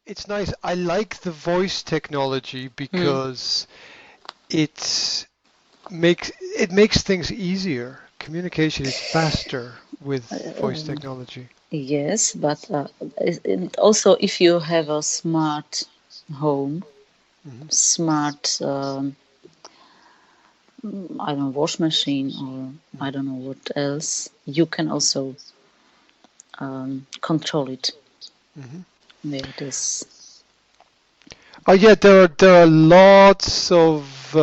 it's nice. I like the voice technology Mm. because it makes things easier. Communication is faster with voice Um, technology. yes, but and also if you have a smart home, Hmm. smart I don't know, wash machine or I Hmm. don't know what else, you can also control it Hmm. with this. Oh yeah, there are lots of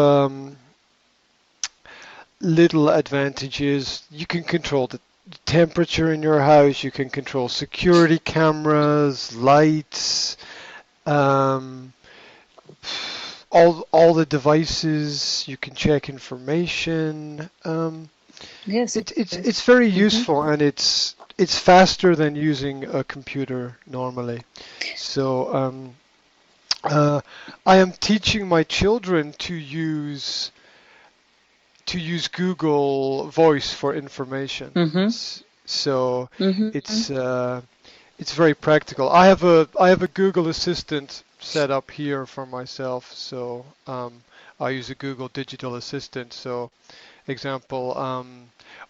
little advantages. You can control the temperature in your house. You can control security cameras, lights, um, all the devices. You can check information. Yes. It's very Mm-hmm. useful, and it's faster than using a computer normally. So uh, I am teaching my children to use Google Voice for information. Mm-hmm. So Mm-hmm. it's very practical. I have a Google Assistant set up here for myself. So I use a Google Digital Assistant. So example,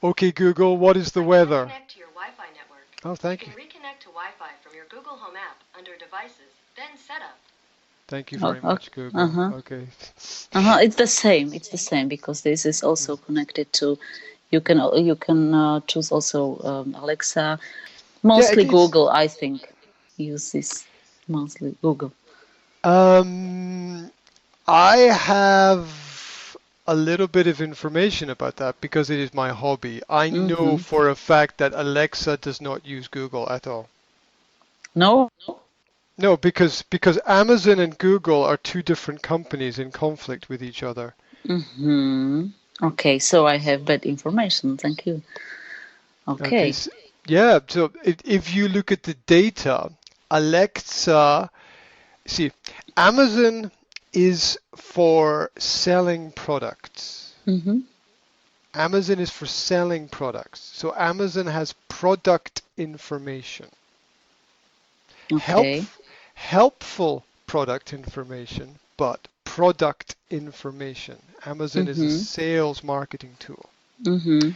okay Google, what is the I can't weather? connect to your Wi-Fi network. Oh, You thank can you. reconnect to Wi-Fi from your Google Home app under Devices, then Setup. Thank you Oh, very oh, much, Google. uh-huh. Okay. Uh-huh. It's the same. It's the same because this is also connected to. You can choose also Alexa. Yeah, Mostly it's Google, I think. Use this mostly Google. um I have a little bit of information about that because it is my hobby. I know Mm-hmm. for a fact that Alexa does not use Google at all. No. No, because Amazon and Google are two different companies in conflict with each other. Mm-hmm. Okay, so I have bad information. Thank you. Okay, Okay. yeah, so if you look at the data, Alexa, see, Amazon is for selling products. Mm-hmm. Amazon is for selling products. So Amazon has product information. Help, Okay. helpful product information, but product information. Amazon is a Mm-hmm. sales marketing tool. Mm-hmm.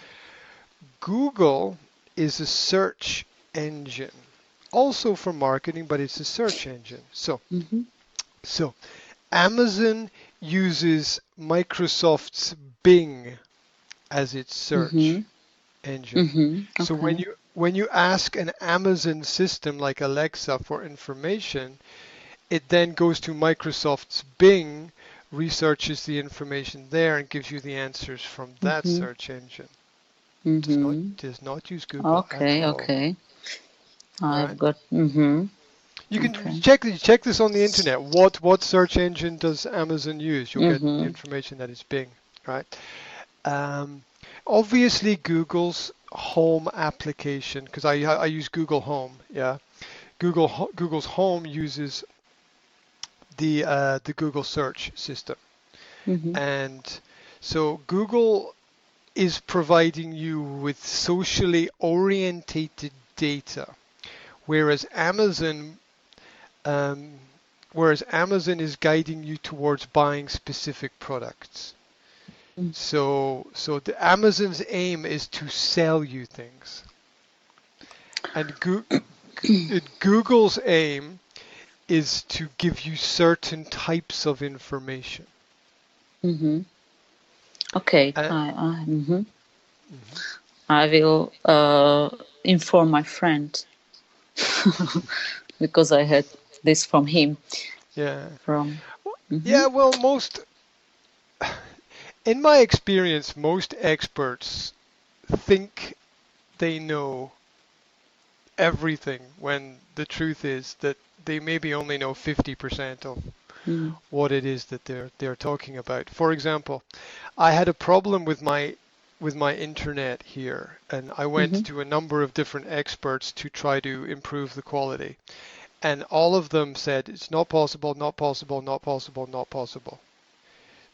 Google is a search engine, also for marketing, but it's a search engine. Mm-hmm. So Amazon uses Microsoft's Bing as its Mm-hmm. search engine. Mm-hmm. So when Okay. you ask an Amazon system like Alexa for information, it then goes to Microsoft's Bing, researches the information there, and gives you the answers from that Mm-hmm. search engine. Does not Mm-hmm. does not use Google at Okay. all. Okay. All I've right. got. Mm-hmm. You can Okay. check this on the internet. What search engine does Amazon use? You'll get the Mm-hmm. information that is Bing, right? Um, Obviously, Google's Home application, because I use Google Home. Yeah, Google's Home uses the Google search system, Mm-hmm. and so Google is providing you with socially orientated data, whereas Amazon um, whereas Amazon is guiding you towards buying specific products. So the Amazon's aim is to sell you things, and Google's aim is to give you certain types of information. Mm-hmm. Okay. Uh, Mm-hmm. mhm. I will inform my friend because I had this from him. Yeah. From. Mm-hmm. Yeah, well, in my experience, most experts think they know everything when the truth is that they maybe only know 50% of Mm-hmm. what it is that they're talking about. For example, I had a problem with my internet here, and I went Mm-hmm. to a number of different experts to try to improve the quality, and all of them said it's not possible, not possible, not possible, not possible.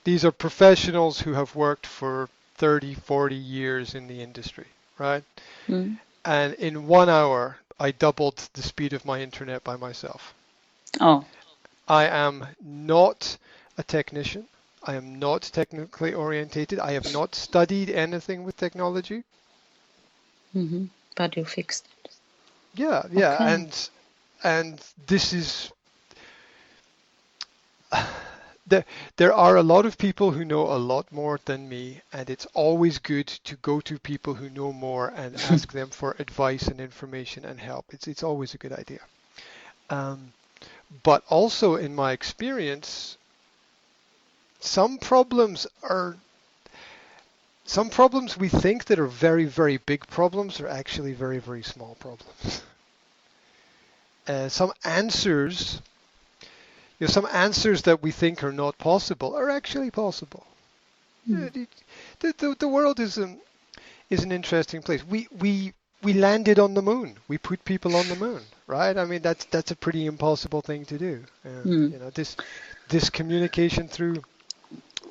These are professionals who have worked for 30, 40 years in the industry, right? Mm-hmm. And in 1 hour, I doubled the speed of my internet by myself. Oh. I am not a technician. I am not technically orientated. I have not studied anything with technology. Hmm. But you fixed it. Yeah, Okay. and this is there are a lot of people who know a lot more than me, and it's always good to go to people who know more and ask them for advice and information and help. It's always a good idea. Um, but also in my experience, some problems are some problems we think that are very, very big problems are actually very, very small problems. Some answers, some answers that we think are not possible are actually possible. Mm. The world is an interesting place. We landed on the moon. We put people on the moon, right? I mean, that's a pretty impossible thing to do. Mm. This communication through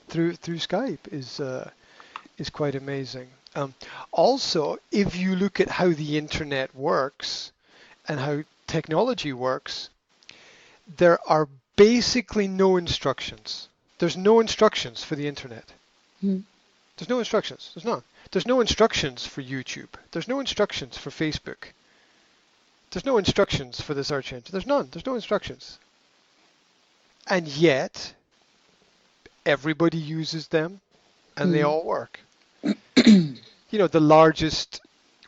Skype is quite amazing. Also, if you look at how the internet works and how technology works, there are basically no instructions. There's no instructions for the internet. Mm. There's no instructions. There's none. There's no instructions for YouTube. There's no instructions for Facebook. There's no instructions for the search engine. There's none. There's no instructions. And yet, everybody uses them and they Mm. all work.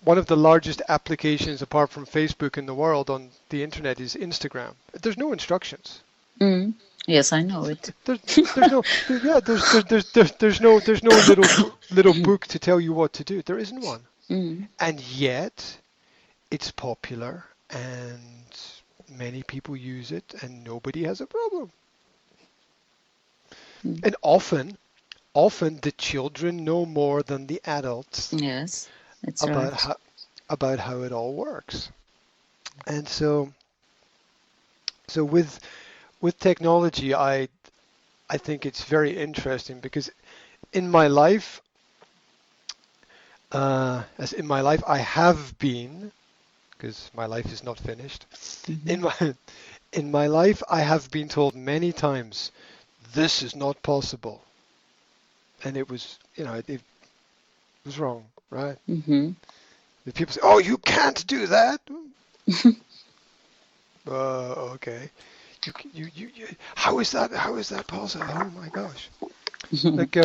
One of the largest applications apart from Facebook in the world on the internet is Instagram. There's no instructions. Mm. Yes, I know it. There's no yeah there's no little book to tell you what to do. There isn't one. Mm. And yet it's popular and many people use it and nobody has a problem. Mm. And often the children know more than the adults Yes, it's about right. how it all works. And so with technology, I think it's very interesting because in my life, as in my life, I have been, because my life is not finished. Hmm. In my life, I have been told many times, this is not possible, and it was, it was wrong, right? Hmm. The people say, oh, you can't do that. Okay. How is that? How is that possible? Oh my gosh. Like,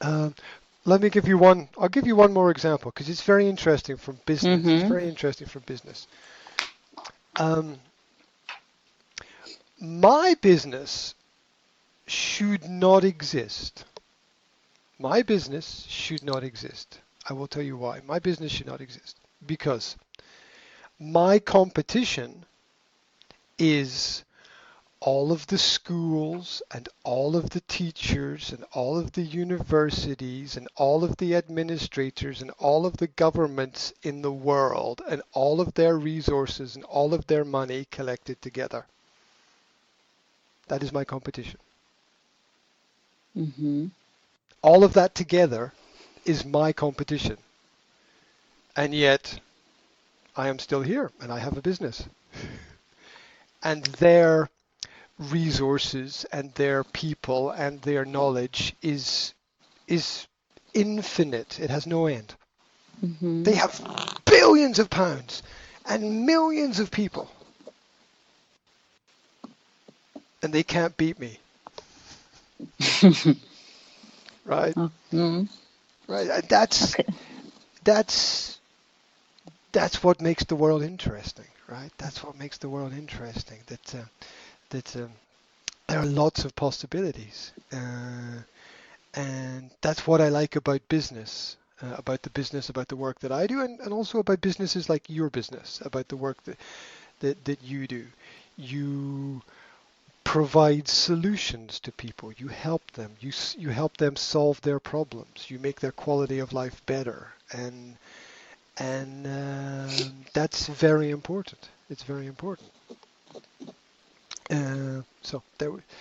um, let me give you one. I'll give you one more example because it's very interesting from business. It's Hmm. very interesting from business. Um, my business should not exist. My business should not exist. I will tell you why. My business should not exist because my competition is all of the schools and all of the teachers and all of the universities and all of the administrators and all of the governments in the world and all of their resources and all of their money collected together. That is my competition. Hmm. All of that together is my competition. And yet I am still here and I have a business. And their resources and their people and their knowledge is infinite. It has no end. Hmm. They have billions of pounds and millions of people, and they can't beat me. Right? Mm. Right? That's Okay. that's that's what makes the world interesting. Right? That's what makes the world interesting. That there are lots of possibilities, and that's what I like about business. About the work that I do, and also about businesses like your business, about the work that you do. You provide solutions to people. You help them. You help them solve their problems. You make their quality of life better, and that's very important. It's very important.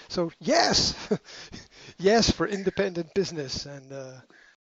So yes, yes for independent business, and